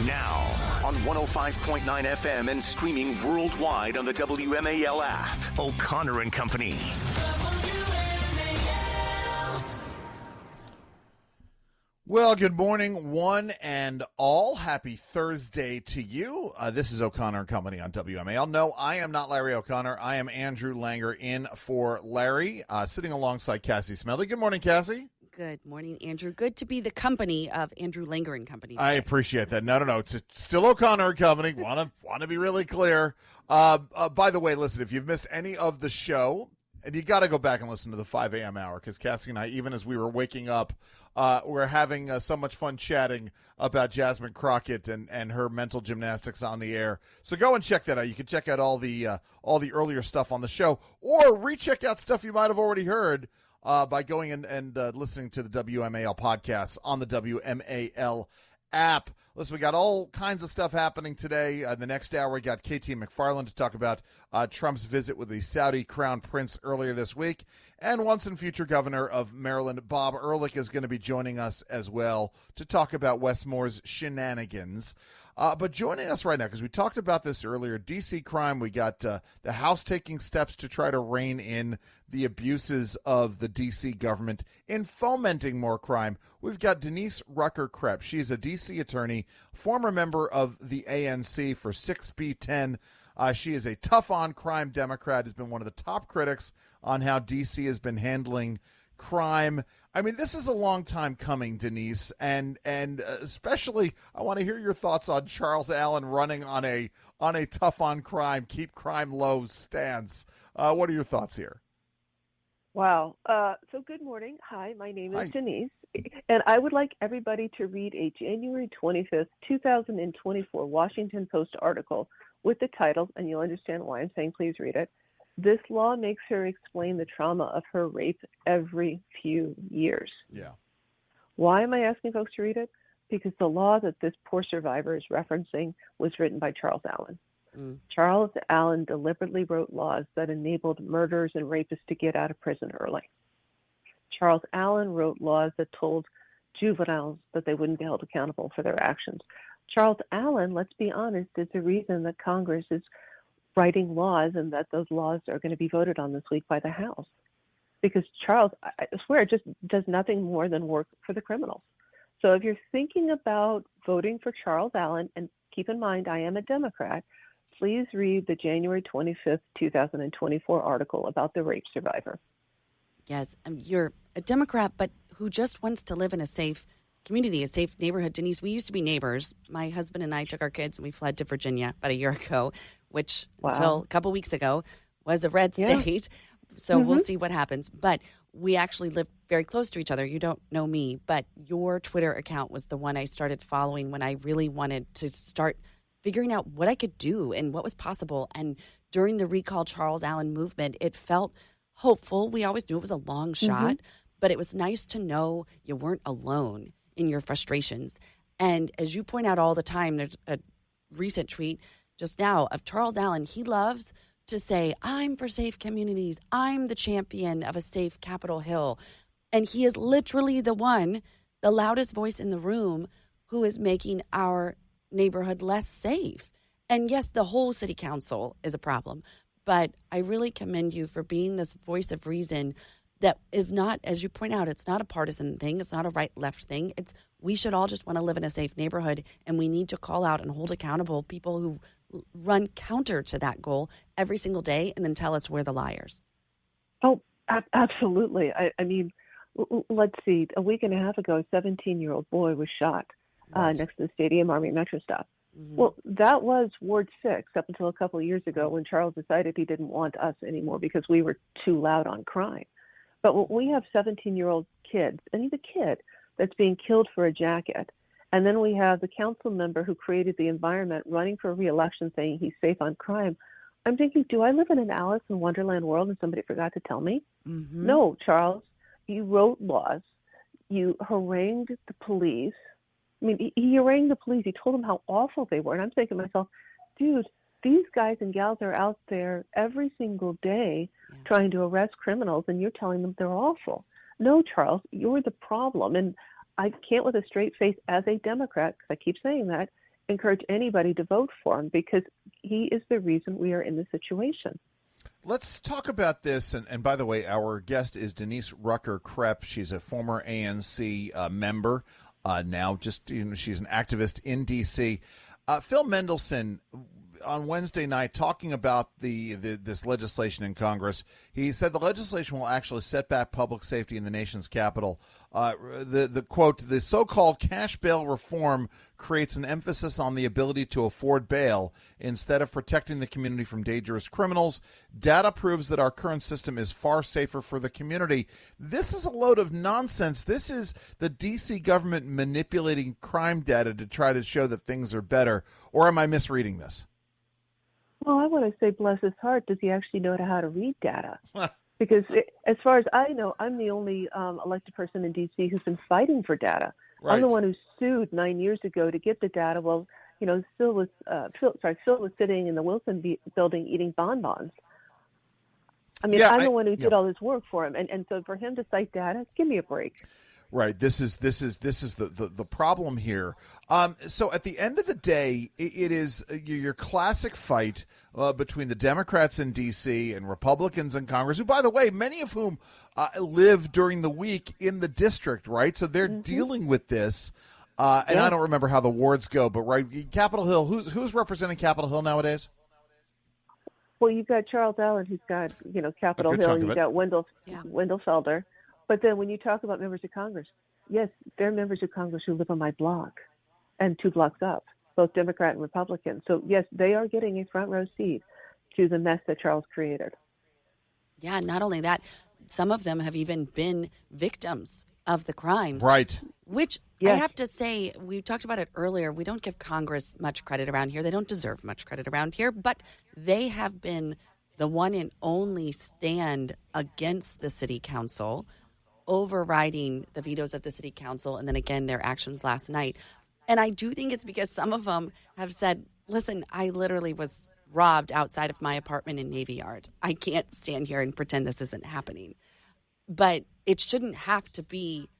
Now, on 105.9 FM and streaming worldwide on the WMAL app, O'Connor and Company. Well, good morning, one and all. Happy Thursday to you. This is O'Connor and Company on WMAL. No, I am not Larry O'Connor. I am Andrew Langer in for Larry, sitting alongside Cassie Smedile. Good morning, Cassie. Good morning, Andrew. Good to be the company of Andrew Langer and Company today. I appreciate that. No. It's still O'Connor and Company. Want to be really clear. By the way, listen, if you've missed any of the show, and you got to go back and listen to the 5 a.m. hour, because Cassie and I, even as we were waking up, we're having so much fun chatting about Jasmine Crockett and her mental gymnastics on the air. So go and check that out. You can check out all the earlier stuff on the show, or recheck out stuff you might have already heard by going and listening to the WMAL podcasts on the WMAL app. Listen, we got all kinds of stuff happening today. The next hour, we got KT McFarland to talk about Trump's visit with the Saudi Crown Prince earlier this week. And once and future governor of Maryland, Bob Ehrlich, is going to be joining us as well to talk about Westmore's shenanigans. But joining us right now, because we talked about this earlier, D.C. crime, we got the House taking steps to try to rein in the abuses of the D.C. government in fomenting more crime. We've got Denise Rucker Krepp. She's a D.C. attorney, former member of the ANC for 6B10. She is a tough-on-crime Democrat, has been one of the top critics on how D.C. has been handling crime. I mean, this is a long time coming, Denise, and especially I want to hear your thoughts on Charles Allen running on a tough on crime, keep crime low stance. What are your thoughts here? Wow. So good morning. Hi, my name is Denise, and I would like everybody to read a January 25th, 2024 Washington Post article with the title, and you'll understand why I'm saying please read it. This law makes her explain the trauma of her rape every few years. Yeah. Why am I asking folks to read it? Because the law that this poor survivor is referencing was written by Charles Allen. Charles Allen deliberately wrote laws that enabled murderers and rapists to get out of prison early. Charles Allen wrote laws that told juveniles that they wouldn't be held accountable for their actions. Charles Allen, let's be honest, is the reason that Congress is writing laws and that those laws are going to be voted on this week by the House. Because Charles, I swear, just does nothing more than work for the criminals. So if you're thinking about voting for Charles Allen, and keep in mind I am a Democrat, please read the January 25th, 2024 article about the rape survivor. Yes, you're a Democrat, but who just wants to live in a safe community, a safe neighborhood. Denise, we used to be neighbors. My husband and I took our kids and we fled to Virginia about a year ago, which until a couple weeks ago was a red state. So we'll see what happens. But we actually live very close to each other. You don't know me, but your Twitter account was the one I started following when I really wanted to start figuring out what I could do and what was possible. And during the Recall Charles Allen movement, it felt hopeful. We always knew it was a long shot, but it was nice to know you weren't alone in your frustrations. And as you point out all the time, there's a recent tweet just now of Charles Allen. He loves to say, I'm for safe communities. I'm the champion of a safe Capitol Hill. And he is literally the one, the loudest voice in the room, who is making our neighborhood less safe. And yes, the whole city council is a problem. But I really commend you for being this voice of reason that is not, as you point out, it's not a partisan thing. It's not a right-left thing. It's we should all just want to live in a safe neighborhood, and we need to call out and hold accountable people who run counter to that goal every single day and then tell us we're the liars. Oh, absolutely. I mean, let's see. A week and a half ago, a 17-year-old boy was shot next to the Stadium Army Metro stop. Well, that was Ward 6 up until a couple of years ago when Charles decided he didn't want us anymore because we were too loud on crime. But when we have 17-year-old kids, and he's a kid that's being killed for a jacket, and then we have the council member who created the environment running for re-election saying he's safe on crime, I'm thinking, do I live in an Alice in Wonderland world and somebody forgot to tell me? No, Charles, you wrote laws. You harangued the police. I mean, he harangued the police. He told them how awful they were. And I'm thinking to myself, dude, these guys and gals are out there every single day trying to arrest criminals, and you're telling them they're awful. No, Charles, you're the problem. And I can't with a straight face as a Democrat, because I keep saying that, encourage anybody to vote for him because he is the reason we are in this situation. Let's talk about this. And by the way, our guest is Denise Rucker Krepp. She's a former ANC member. Now she's an activist in D.C. Phil Mendelson, on Wednesday night, talking about this legislation in Congress, he said the legislation will actually set back public safety in the nation's capital. The quote, the so-called cash bail reform creates an emphasis on the ability to afford bail instead of protecting the community from dangerous criminals. Data proves that our current system is far safer for the community. This is a load of nonsense. This is the D.C. government manipulating crime data to try to show that things are better. Or am I misreading this? Well, I want to say, bless his heart, does he actually know how to read data? Because as far as I know, I'm the only elected person in D.C. who's been fighting for data. Right. I'm the one who sued 9 years ago to get the data. Well, Phil was sitting in the Wilson building eating bonbons. I mean, I'm the one who did all this work for him, and so for him to cite data, give me a break. Right. This is the problem here. So at the end of the day, it is your classic fight between the Democrats in D.C. and Republicans in Congress, who, by the way, many of whom live during the week in the district, right? So they're dealing with this. And I don't remember how the wards go, but right, Capitol Hill, who's representing Capitol Hill nowadays? Well, you've got Charles Allen, who's got, Capitol Hill, and you've got Wendell Felder. But then when you talk about members of Congress, yes, there are members of Congress who live on my block and 2 blocks up, both Democrat and Republican. So, yes, they are getting a front row seat to the mess that Charles created. Yeah, not only that, some of them have even been victims of the crimes. Right. Which I have to say, we talked about it earlier, we don't give Congress much credit around here. They don't deserve much credit around here, but they have been the one and only stand against the city council, overriding the vetoes of the city council, and then again their actions last night. And I do think it's because some of them have said, listen, I literally was robbed outside of my apartment in Navy Yard. I can't stand here and pretend this isn't happening. But it shouldn't have to be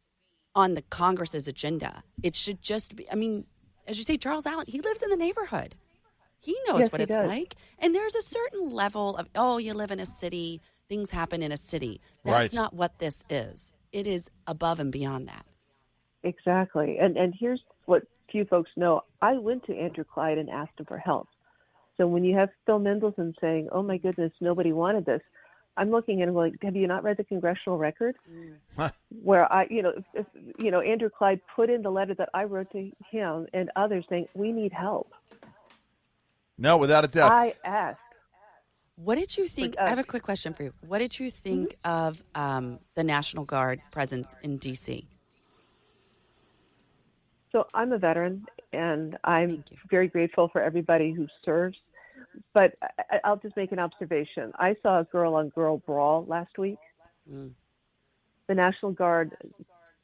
on the Congress's agenda. It should just be, I mean, as you say, Charles Allen, he lives in the neighborhood. He knows what it's like. And there's a certain level of, you live in a city, things happen in a city. That's not what this is. It is above and beyond that. Exactly. And here's what few folks know. I went to Andrew Clyde and asked him for help. So when you have Phil Mendelson saying, oh, my goodness, nobody wanted this, I'm looking at him like, have you not read the congressional record? Where Andrew Clyde put in the letter that I wrote to him and others saying, we need help. No, without a doubt. I asked. What did you think? I have a quick question for you. What did you think of the National Guard presence in D.C.? So I'm a veteran, and I'm very grateful for everybody who serves. But I'll just make an observation. I saw a girl-on-girl brawl last week. The National Guard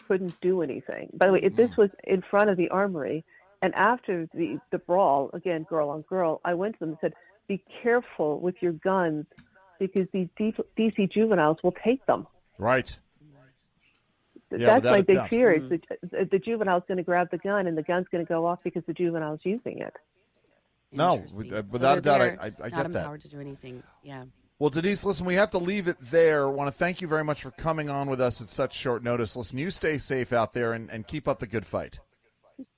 couldn't do anything. By the way, this was in front of the Armory. And after the brawl, again, girl-on-girl, I went to them and said, be careful with your guns because these D.C. juveniles will take them. Right. That's my big fear. The juvenile's going to grab the gun and the gun's going to go off because the juvenile's using it. No, without a doubt, I get that. Not empowered to do anything. Yeah. Well, Denise, listen, we have to leave it there. I want to thank you very much for coming on with us at such short notice. Listen, you stay safe out there and keep up the good fight.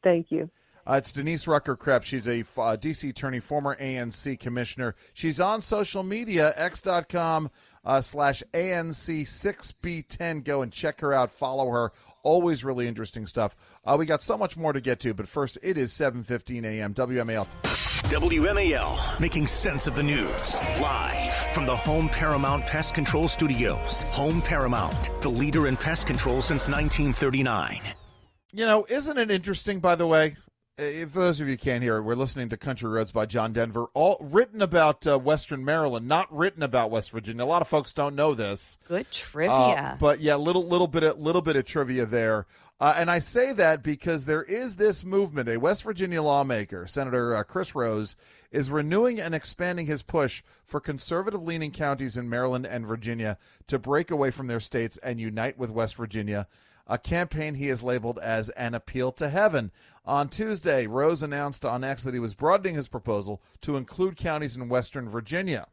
Thank you. It's Denise Rucker Krepp. She's a D.C. attorney, former ANC commissioner. She's on social media, x.com/ANC6B10. Go and check her out. Follow her. Always really interesting stuff. We got so much more to get to, but first, it is 7:15 a.m. WMAL. WMAL, making sense of the news. Live from the Home Paramount Pest Control Studios. Home Paramount, the leader in pest control since 1939. Isn't it interesting, by the way? For those of you who can't hear it, we're listening to Country Roads by John Denver, all written about Western Maryland, not written about West Virginia. A lot of folks don't know this. Good trivia. But yeah, little bit of trivia there. And I say that because there is this movement. A West Virginia lawmaker, Senator Chris Rose, is renewing and expanding his push for conservative-leaning counties in Maryland and Virginia to break away from their states and unite with West Virginia. a campaign he has labeled as an appeal to heaven. On Tuesday, Rose announced on X that he was broadening his proposal to include counties in Western Virginia.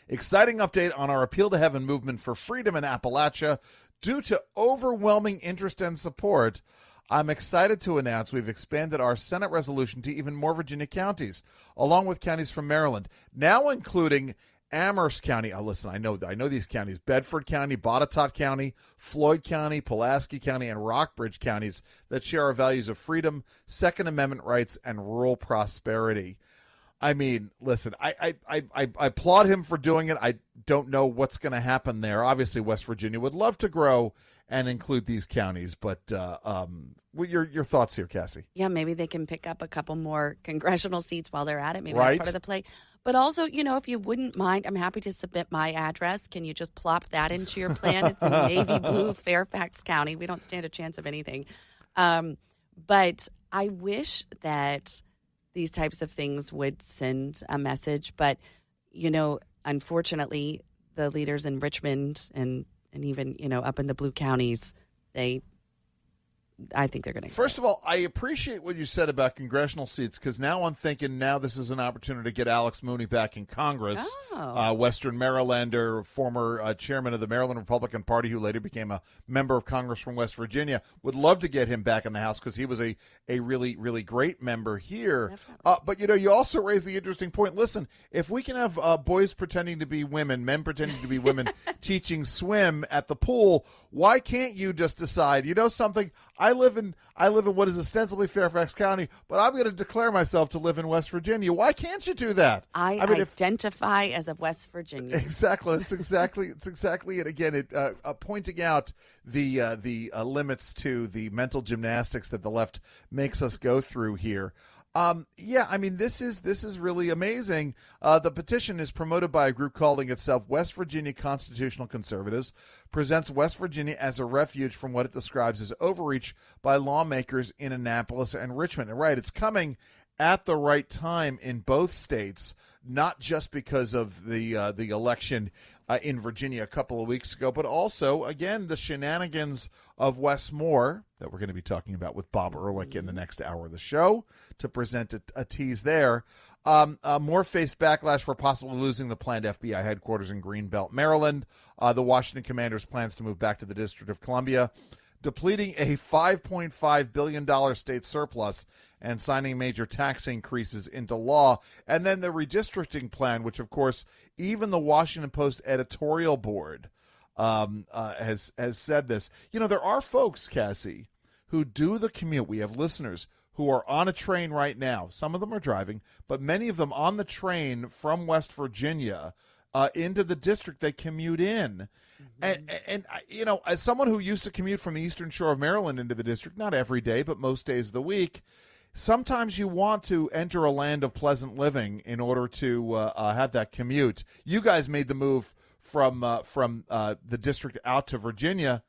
Exciting update on our Appeal to Heaven movement for freedom in Appalachia. Due to overwhelming interest and support, I'm excited to announce we've expanded our Senate resolution to even more Virginia counties, along with counties from Maryland, now including Amherst County. Oh, listen, I know these counties: Bedford County, Botetourt County, Floyd County, Pulaski County, and Rockbridge counties that share our values of freedom, Second Amendment rights, and rural prosperity. I mean, listen, I applaud him for doing it. I don't know what's going to happen there. Obviously, West Virginia would love to grow and include these counties, but your thoughts here, Cassie? Yeah, maybe they can pick up a couple more congressional seats while they're at it. Maybe Right. that's part of the play. But also, if you wouldn't mind, I'm happy to submit my address. Can you just plop that into your plan? It's in navy blue, Fairfax County. We don't stand a chance of anything. But I wish that these types of things would send a message. But, unfortunately, the leaders in Richmond and even, up in the blue counties, I think they're going to. First of all, I appreciate what you said about congressional seats, because now I'm thinking this is an opportunity to get Alex Mooney back in Congress. Western Marylander, former chairman of the Maryland Republican Party, who later became a member of Congress from West Virginia. Would love to get him back in the House because he was a really, really great member here. But, you also raised the interesting point. Listen, if we can have boys pretending to be women, men pretending to be women, teaching swim at the pool, why can't you just decide, something? I live in what is ostensibly Fairfax County, but I'm going to declare myself to live in West Virginia. Why can't you do that? I identify as a West Virginian. Exactly. It's exactly it. Again, pointing out the limits to the mental gymnastics that the left makes us go through here. This is really amazing. The petition is promoted by a group calling itself West Virginia Constitutional Conservatives, presents West Virginia as a refuge from what it describes as overreach by lawmakers in Annapolis and Richmond. And right, it's coming at the right time in both states, not just because of the election in Virginia a couple of weeks ago, but also, again, the shenanigans of Wes Moore that we're going to be talking about with Bob Ehrlich in the next hour of the show to present a tease there. Moore faced backlash for possibly losing the planned FBI headquarters in Greenbelt, Maryland. The Washington Commanders plans to move back to the District of Columbia, depleting a $5.5 billion state surplus and signing major tax increases into law. And then the redistricting plan, which, of course, even the Washington Post editorial board has said this. There are folks, Cassie, who do the commute. We have listeners who are on a train right now. Some of them are driving, but many of them on the train from West Virginia into the district. They commute in. And as someone who used to commute from the Eastern Shore of Maryland into the district, not every day, but most days of the week, sometimes you want to enter a land of pleasant living in order to have that commute. You guys made the move from the district out to Virginia.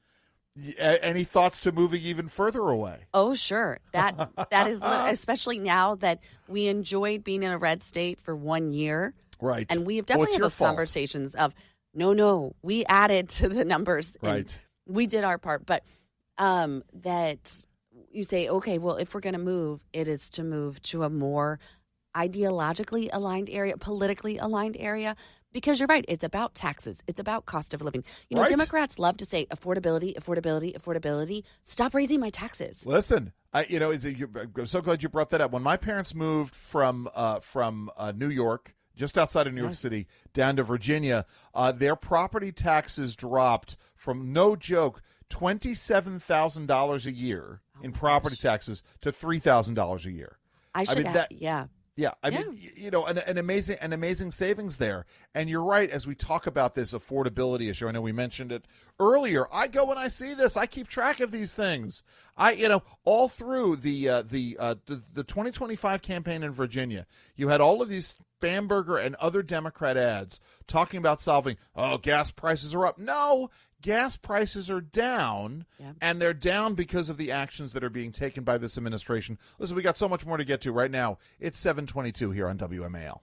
Any thoughts to moving even further away? Oh, sure. That is especially now that we enjoyed being in a red state for 1 year. Right. And we have definitely had those conversations of, no, we added to the numbers. Right. We did our part. But that you say, okay, well, if we're going to move, it is to move to a more ideologically aligned area, politically aligned area. Because you're right, it's about taxes. It's about cost of living. Right. Democrats love to say affordability. Stop raising my taxes. Listen, I'm so glad you brought that up. When my parents moved from New York, just outside of New York City, down to Virginia, their property taxes dropped from, no joke, $27,000 a year in property taxes to $3,000 a year. Yeah, I mean, an amazing savings there. And you're right, as we talk about this affordability issue, I know we mentioned it earlier. I go and I see this. I keep track of these things. All through the 2025 campaign in Virginia, you had all of these Bamberger and other Democrat ads talking about solving, gas prices are up. No, gas prices are down, and they're down because of the actions that are being taken by this administration. Listen, we got so much more to get to right now. It's 7:22 here on WMAL.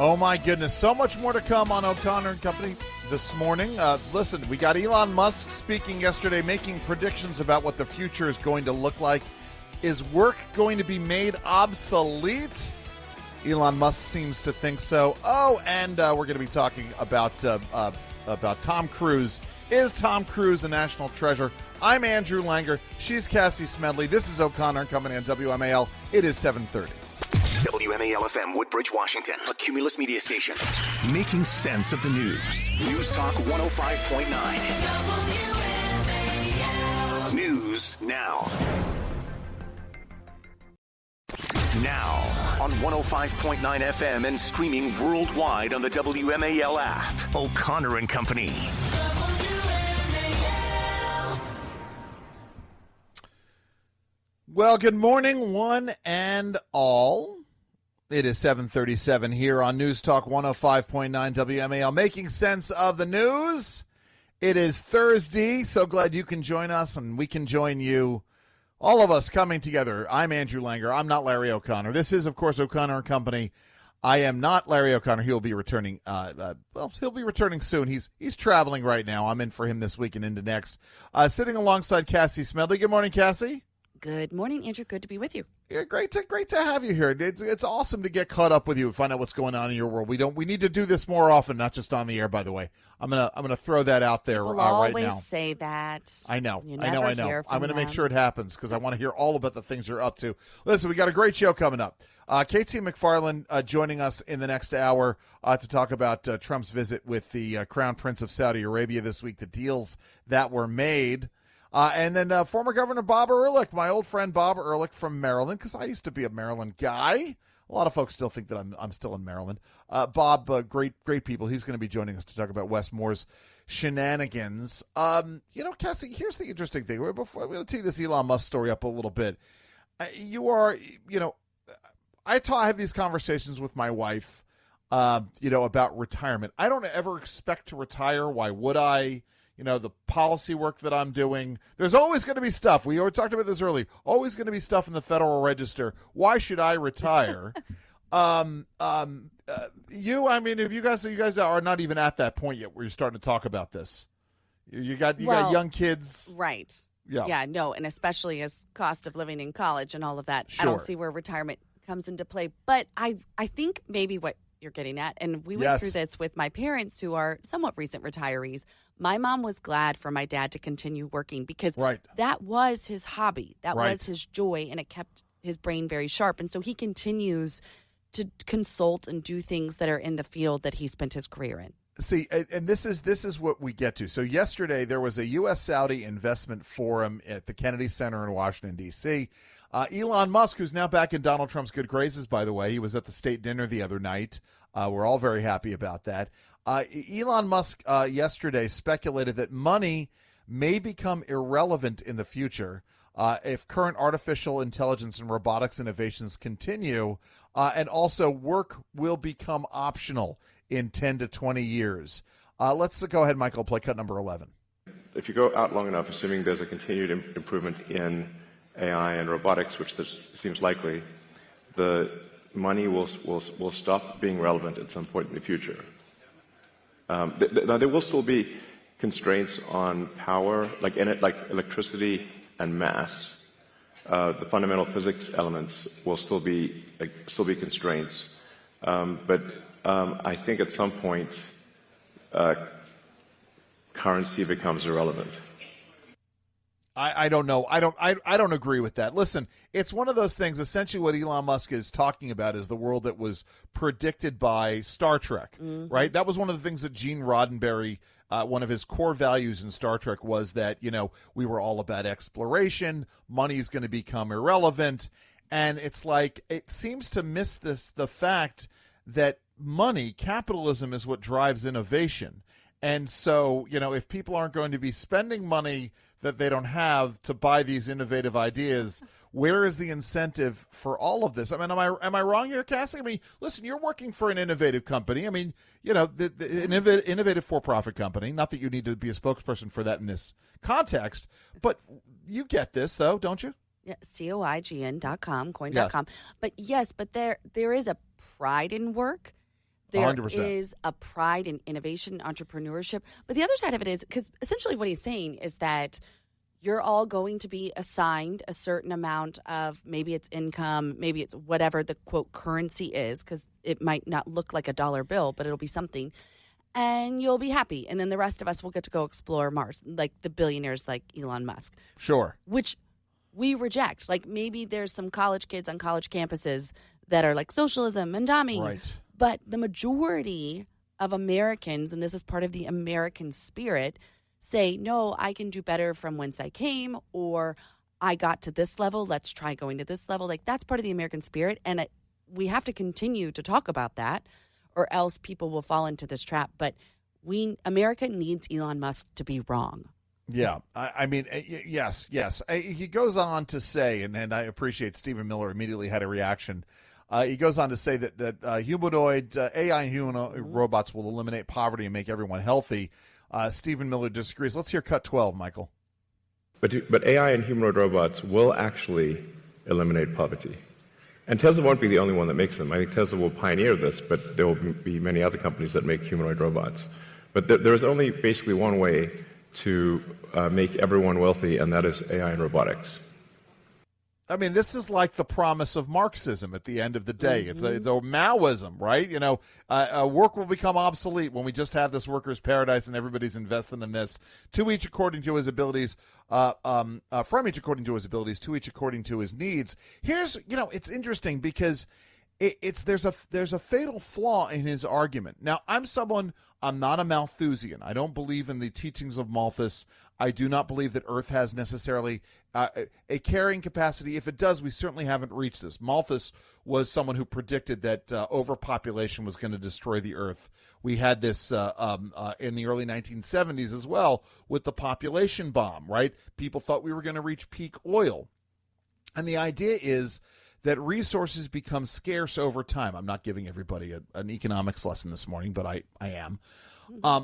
Oh, my goodness. So much more to come on O'Connor and Company this morning. Listen, we got Elon Musk speaking yesterday, making predictions about what the future is going to look like. Is work going to be made obsolete? Elon Musk seems to think so. Oh, and we're going to be talking about Tom Cruise. Is Tom Cruise a national treasure? I'm Andrew Langer. She's Cassie Smedile. This is O'Connor and Company on WMAL. It is 7:30. WMAL-FM, Woodbridge, Washington, a Cumulus media station. Making sense of the news. News Talk 105.9. News now. Now on 105.9 FM and streaming worldwide on the WMAL app. O'Connor and Company. Well, good morning, one and all. It is 7:37 here on News Talk 105.9 WMAL, making sense of the news. It is Thursday. So glad you can join us and we can join you. All of us coming together. I'm Andrew Langer. I'm not Larry O'Connor. This is, of course, O'Connor and Company. I am not Larry O'Connor. He'll be returning. He'll be returning soon. He's traveling right now. I'm in for him this week and into next. Sitting alongside Cassie Smedile. Good morning, Cassie. Good morning, Andrew. Good to be with you. Yeah, great to have you here. It's awesome to get caught up with you and find out what's going on in your world. We need to do this more often, not just on the air. By the way, I'm gonna throw that out there People right now. always say that. I know. You never hear from I'm gonna them. make sure it happens because I want to hear all about the things you're up to. Listen, we got a great show coming up. KT McFarland joining us in the next hour to talk about Trump's visit with the Crown Prince of Saudi Arabia this week, the deals that were made. And then former Governor Bob Ehrlich, my old friend Bob Ehrlich from Maryland, because I used to be a Maryland guy. A lot of folks still think that I'm still in Maryland. Bob, great people. He's going to be joining us to talk about Wes Moore's shenanigans. Cassie, here's the interesting thing. Before I'm going to tee this Elon Musk story up a little bit. I have these conversations with my wife, about retirement. I don't ever expect to retire. Why would I? The policy work that I'm doing, there's always going to be stuff. We already talked about this earlier. Always going to be stuff in the Federal Register. Why should I retire? If you guys are not even at that point yet where you're starting to talk about this. You got young kids. Right. Yeah. Yeah, no, and especially as cost of living in college and all of that. Sure. I don't see where retirement comes into play. But I think maybe what you're getting at, and we went through this with my parents who are somewhat recent retirees. My mom was glad for my dad to continue working because that was his hobby. That was his joy, and it kept his brain very sharp. And so he continues to consult and do things that are in the field that he spent his career in. See, and this is what we get to. So yesterday there was a U.S.-Saudi investment forum at the Kennedy Center in Washington, D.C. Elon Musk, who's now back in Donald Trump's good graces, by the way. He was at the state dinner the other night. We're all very happy about that. Elon Musk yesterday speculated that money may become irrelevant in the future if current artificial intelligence and robotics innovations continue, and also work will become optional in 10 to 20 years. Let's go ahead, Michael, play cut number 11. If you go out long enough, assuming there's a continued improvement in AI and robotics, which this seems likely, the money will stop being relevant at some point in the future. Now, there will still be constraints on power, like electricity and mass. The fundamental physics elements will still be constraints, but I think at some point currency becomes irrelevant. I don't know. I don't agree with that. Listen, it's one of those things. Essentially, what Elon Musk is talking about is the world that was predicted by Star Trek, right? That was one of the things that Gene Roddenberry, one of his core values in Star Trek was that, we were all about exploration. Money is going to become irrelevant. And it's like, it seems to miss the fact that money, capitalism, is what drives innovation. And so, if people aren't going to be spending money that they don't have to buy these innovative ideas, where is the incentive for all of this? I mean, am I wrong here, Cassie? I mean, listen, you're working for an innovative company. I mean, the innovative for-profit company. Not that you need to be a spokesperson for that in this context, but you get this, though, don't you? Yeah, COIGN.com, coin.com. But yes, there is a pride in work There 100%. is a pride in innovation, entrepreneurship. But the other side of it is, because essentially what he's saying is that you're all going to be assigned a certain amount of, maybe it's income, maybe it's whatever the, quote, currency is, because it might not look like a dollar bill, but it'll be something. And you'll be happy. And then the rest of us will get to go explore Mars, like the billionaires like Elon Musk. Sure. Which we reject. Like maybe there's some college kids on college campuses that are like socialism and doming. Right. But the majority of Americans, and this is part of the American spirit, say, no, I can do better from whence I came, or I got to this level, let's try going to this level. Like that's part of the American spirit. And we have to continue to talk about that, or else people will fall into this trap. But America needs Elon Musk to be wrong. Yeah, I mean, yes. He goes on to say, and I appreciate Stephen Miller immediately had a reaction. He goes on to say that humanoid AI and humanoid robots will eliminate poverty and make everyone healthy. Stephen Miller disagrees. Let's hear cut 12, Michael. But AI and humanoid robots will actually eliminate poverty. And Tesla won't be the only one that makes them. I think Tesla will pioneer this, but there will be many other companies that make humanoid robots. But there is only basically one way to make everyone wealthy, and that is AI and robotics. I mean, this is like the promise of Marxism at the end of the day. It's a Maoism, right? You know, work will become obsolete when we just have this workers' paradise and everybody's investing in this. To each according to his abilities, from each according to his abilities, to each according to his needs. Here's, it's interesting because there's a fatal flaw in his argument. Now, I'm not a Malthusian. I don't believe in the teachings of Malthus. I do not believe that Earth has necessarily a carrying capacity. If it does, we certainly haven't reached this. Malthus was someone who predicted that overpopulation was going to destroy the Earth. We had this in the early 1970s as well with the population bomb, right? People thought we were going to reach peak oil. And the idea is that resources become scarce over time. I'm not giving everybody an economics lesson this morning, but I am.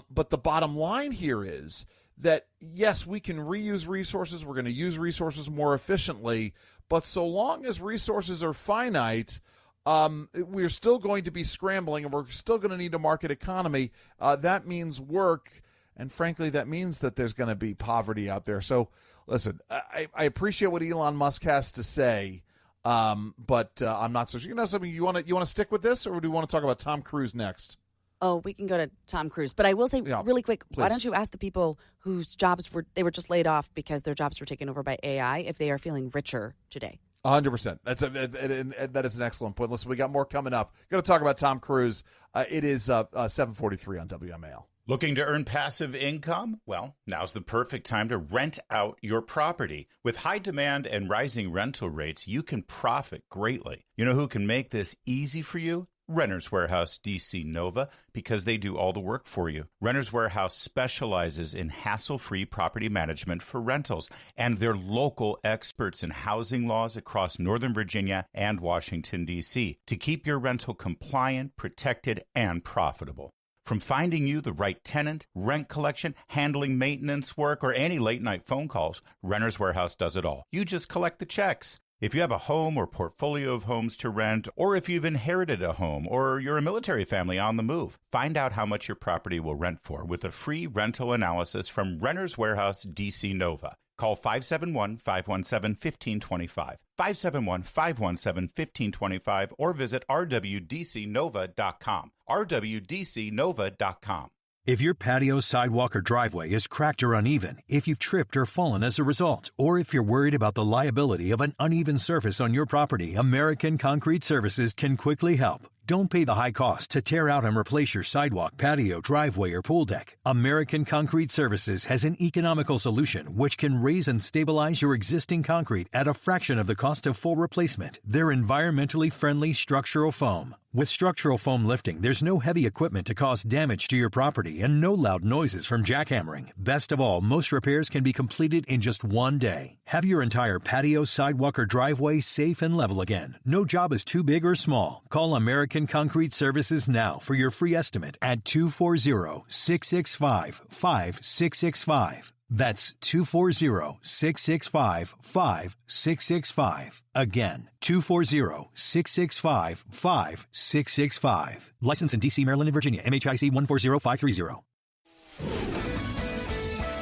But the bottom line here is that, yes, we can reuse resources. We're going to use resources more efficiently. But so long as resources are finite, we're still going to be scrambling, and we're still going to need a market economy. That means work. And frankly, that means that there's going to be poverty out there. So listen, I appreciate what Elon Musk has to say. But I'm not so sure. Something you want to stick with this, or do you want to talk about Tom Cruise next? Oh, we can go to Tom Cruise, but I will say really quick, please. Why don't you ask the people whose jobs were just laid off because their jobs were taken over by AI if they are feeling richer today? 100%. That is an excellent point. Listen, we got more coming up. Going to talk about Tom Cruise. It is 7:43 on WMAL. Looking to earn passive income? Well, now's the perfect time to rent out your property. With high demand and rising rental rates, you can profit greatly. You know who can make this easy for you? Renters Warehouse DC Nova, because they do all the work for you. Renters Warehouse specializes in hassle-free property management for rentals, and they're local experts in housing laws across Northern Virginia and Washington, D.C. to keep your rental compliant, protected, and profitable. From finding you the right tenant, rent collection, handling maintenance work, or any late-night phone calls, Renters Warehouse does it all. You just collect the checks. If you have a home or portfolio of homes to rent, or if you've inherited a home, or you're a military family on the move, find out how much your property will rent for with a free rental analysis from Renters Warehouse DC Nova. Call 571-517-1525, 571-517-1525, or visit rwdcnova.com, rwdcnova.com. If your patio, sidewalk, or driveway is cracked or uneven, if you've tripped or fallen as a result, or if you're worried about the liability of an uneven surface on your property, American Concrete Services can quickly help. Don't pay the high cost to tear out and replace your sidewalk, patio, driveway, or pool deck. American Concrete Services has an economical solution which can raise and stabilize your existing concrete at a fraction of the cost of full replacement. They're environmentally friendly structural foam. With structural foam lifting, there's no heavy equipment to cause damage to your property and no loud noises from jackhammering. Best of all, most repairs can be completed in just one day. Have your entire patio, sidewalk, or driveway safe and level again. No job is too big or small. Call American Concrete Services now for your free estimate at 240-665-5665. That's 240-665-5665. Again, 240-665-5665. License in D.C., Maryland, and Virginia. MHIC 140530.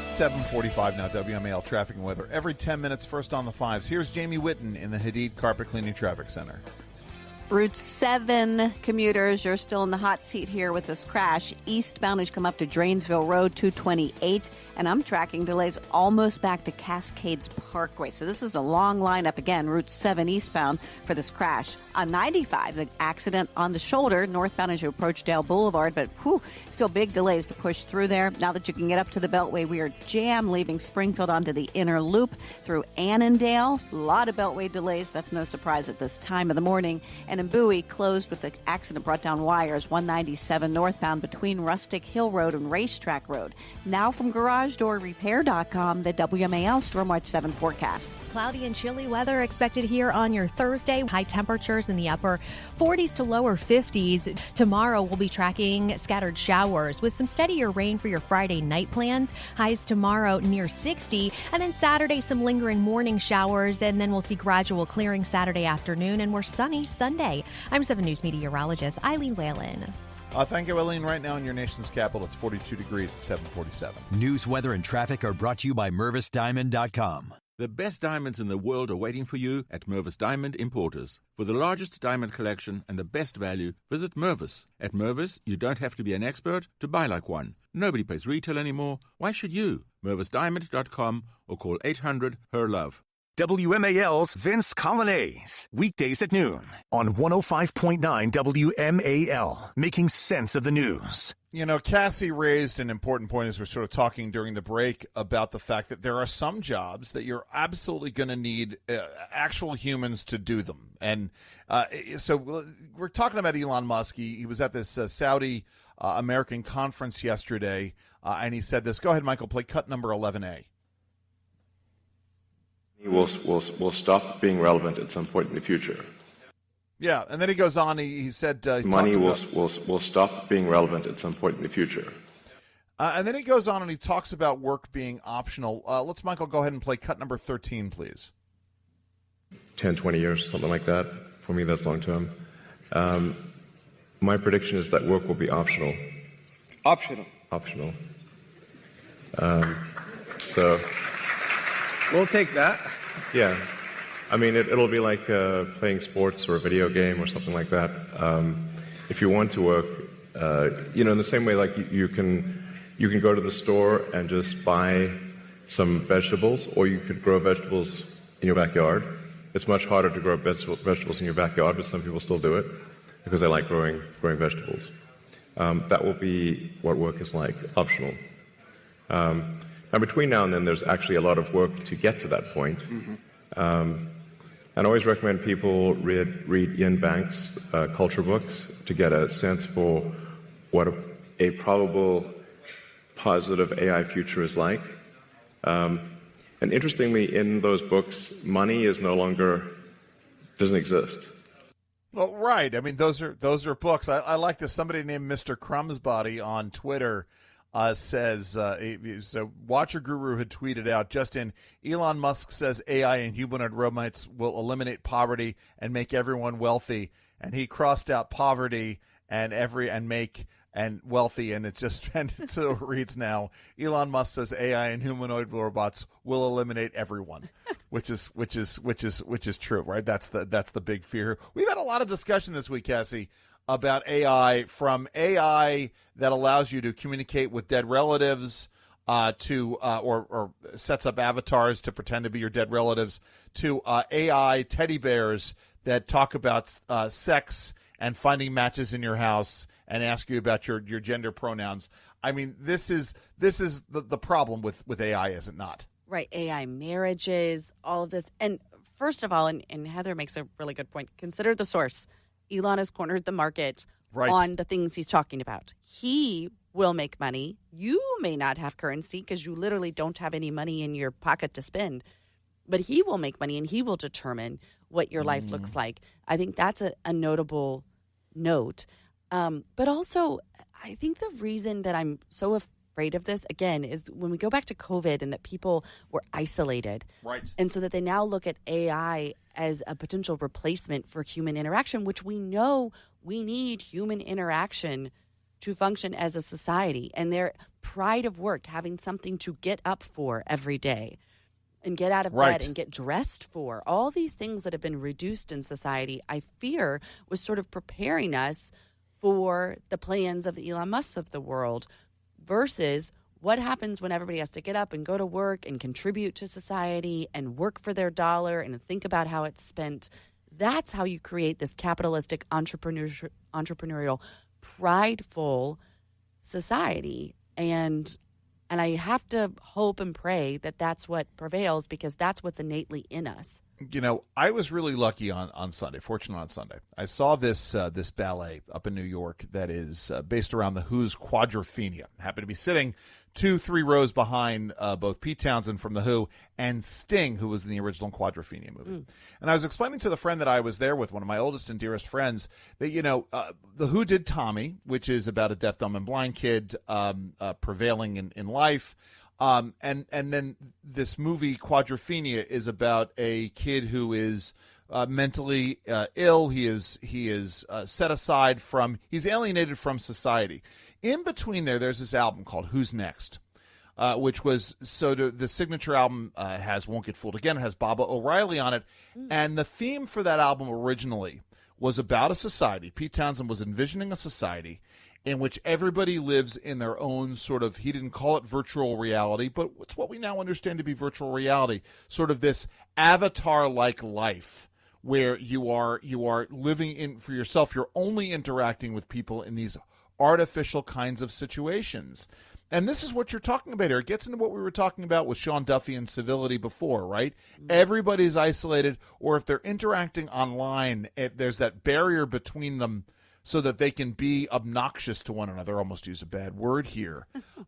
7:45 now, WMAL traffic and weather. Every 10 minutes, first on the fives. Here's Jamie Whitten in the Hadid Carpet Cleaning Traffic Center. Route 7 commuters, you're still in the hot seat here with this crash. Eastbound as you come up to Drainsville Road, 228, and I'm tracking delays almost back to Cascades Parkway. So this is a long lineup again, Route 7 eastbound for this crash. On 95, the accident on the shoulder, northbound as you approach Dale Boulevard, but still big delays to push through there. Now that you can get up to the Beltway, we are jammed leaving Springfield onto the inner loop through Annandale. A lot of Beltway delays. That's no surprise at this time of the morning. And in Bowie, closed with the accident brought down wires, 197 northbound between Rustic Hill Road and Racetrack Road. Now from GarageDoorRepair.com, the WMAL Stormwatch 7 forecast. Cloudy and chilly weather expected here on your Thursday. High temperatures in the upper 40s to lower 50s. Tomorrow we'll be tracking scattered showers with some steadier rain for your Friday night plans. Highs tomorrow near 60. And then Saturday, some lingering morning showers. And then we'll see gradual clearing Saturday afternoon. And we're sunny Sunday. I'm 7 News meteorologist Eileen Whalen. Thank you, Eileen. Right now in your nation's capital, it's 42 degrees at 7:47. News, weather, and traffic are brought to you by MervisDiamond.com. The best diamonds in the world are waiting for you at Mervis Diamond Importers. For the largest diamond collection and the best value, visit Mervis. At Mervis, you don't have to be an expert to buy like one. Nobody pays retail anymore. Why should you? MervisDiamond.com or call 800-HER-LOVE. WMAL's Vince Colonnese, weekdays at noon on 105.9 WMAL, making sense of the news. You know, Cassie raised an important point as we're sort of talking during the break about the fact that there are some jobs that you're absolutely going to need actual humans to do them. And so we're talking about Elon Musk. He was at this Saudi American conference yesterday, and he said this. Go ahead, Michael, play cut number 11A. Will stop being relevant at some point in the future. Yeah, and then he goes on. He said money will stop being relevant at some point in the future. And then he goes on and he talks about work being optional. Let's, Michael, go ahead and play cut number 13, please. 10, 20 years, something like that. For me, that's long term. My prediction is that work will be optional. Optional. So we'll take that. Yeah. I mean, it'll be like playing sports or a video game or something like that. If you want to work, in the same way, like you can go to the store and just buy some vegetables, or you could grow vegetables in your backyard. It's much harder to grow vegetables in your backyard, but some people still do it because they like growing vegetables. That will be what work is like, optional. Now, between now and then, there's actually a lot of work to get to that point. Mm-hmm. And I always recommend people read Ian Banks' culture books to get a sense for what a probable positive AI future is like. And interestingly, in those books, money doesn't exist. Well, right. I mean, those are books. I like this. Somebody named Mr. Crumbsbody on Twitter says, so Watcher Guru had tweeted out, just in, Elon Musk says AI and humanoid robots will eliminate poverty and make everyone wealthy. And he crossed out poverty and make and wealthy, and it just so it reads now, Elon Musk says AI and humanoid robots will eliminate everyone, which is true, right? That's the big fear. We've had a lot of discussion this week, Cassie, about AI, from AI that allows you to communicate with dead relatives or sets up avatars to pretend to be your dead relatives, to AI teddy bears that talk about sex and finding matches in your house and ask you about your gender pronouns. I mean, this is the problem with AI, is it not? Right. AI marriages, all of this. And first of all, and Heather makes a really good point, consider the source. Elon has cornered the market on the things he's talking about. He will make money. You may not have currency because you literally don't have any money in your pocket to spend. But he will make money, and he will determine what your life looks like. I think that's a notable note. But also, I think the reason that I'm so afraid of this, again, is when we go back to COVID and that people were isolated. Right. And so that they now look at AI as a potential replacement for human interaction, which we know we need human interaction to function as a society. And their pride of work, having something to get up for every day and get out of bed and get dressed for, all these things that have been reduced in society, I fear was sort of preparing us for the plans of the Elon Musk of the world versus what happens when everybody has to get up and go to work and contribute to society and work for their dollar and think about how it's spent. That's how you create this capitalistic, entrepreneurial, prideful society. And I have to hope and pray that that's what prevails, because that's what's innately in us. You know, I was really lucky on Sunday, fortunate on Sunday. I saw this ballet up in New York that is based around the Who's Quadrophenia. I happened to be sitting 2-3 rows behind both Pete Townsend from The Who and Sting, who was in the original Quadrophenia movie. And I was explaining to the friend that I was there with, one of my oldest and dearest friends, that, you know, The Who did Tommy, which is about a deaf, dumb, and blind kid prevailing in life. And then this movie Quadrophenia is about a kid who is mentally ill. He is set aside from, he's alienated from society. In between there's this album called Who's Next, which was the signature album has Won't Get Fooled Again. It has Baba O'Reilly on it. And the theme for that album originally was about a society. Pete Townsend was envisioning a society in which everybody lives in their own sort of, he didn't call it virtual reality, but it's what we now understand to be virtual reality, sort of this avatar-like life where you are living in for yourself. You're only interacting with people in these artificial kinds of situations. And this is what you're talking about here. It gets into what we were talking about with Sean Duffy and civility before, right? Everybody's isolated, or if they're interacting online, there's that barrier between them so that they can be obnoxious to one another. I almost use a bad word here.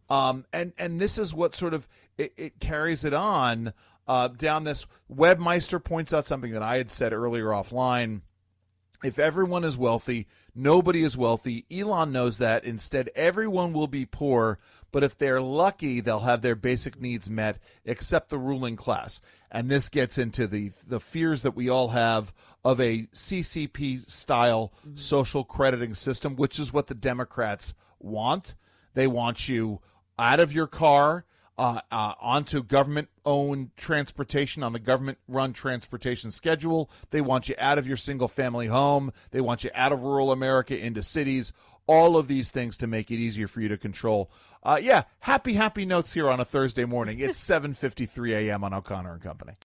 And this is what sort of, it carries it on down this. Webmeister points out something that I had said earlier offline. If everyone is wealthy, nobody is wealthy. Elon knows that. Instead, everyone will be poor, but if they're lucky, they'll have their basic needs met, except the ruling class. And this gets into the fears that we all have of a CCP-style social crediting system, which is what the Democrats want. They want you out of your car, onto government-owned transportation on the government-run transportation schedule. They want you out of your single-family home. They want you out of rural America into cities. All of these things to make it easier for you to control. Happy notes here on a Thursday morning. It's 7:53 a.m. on O'Connor and Company.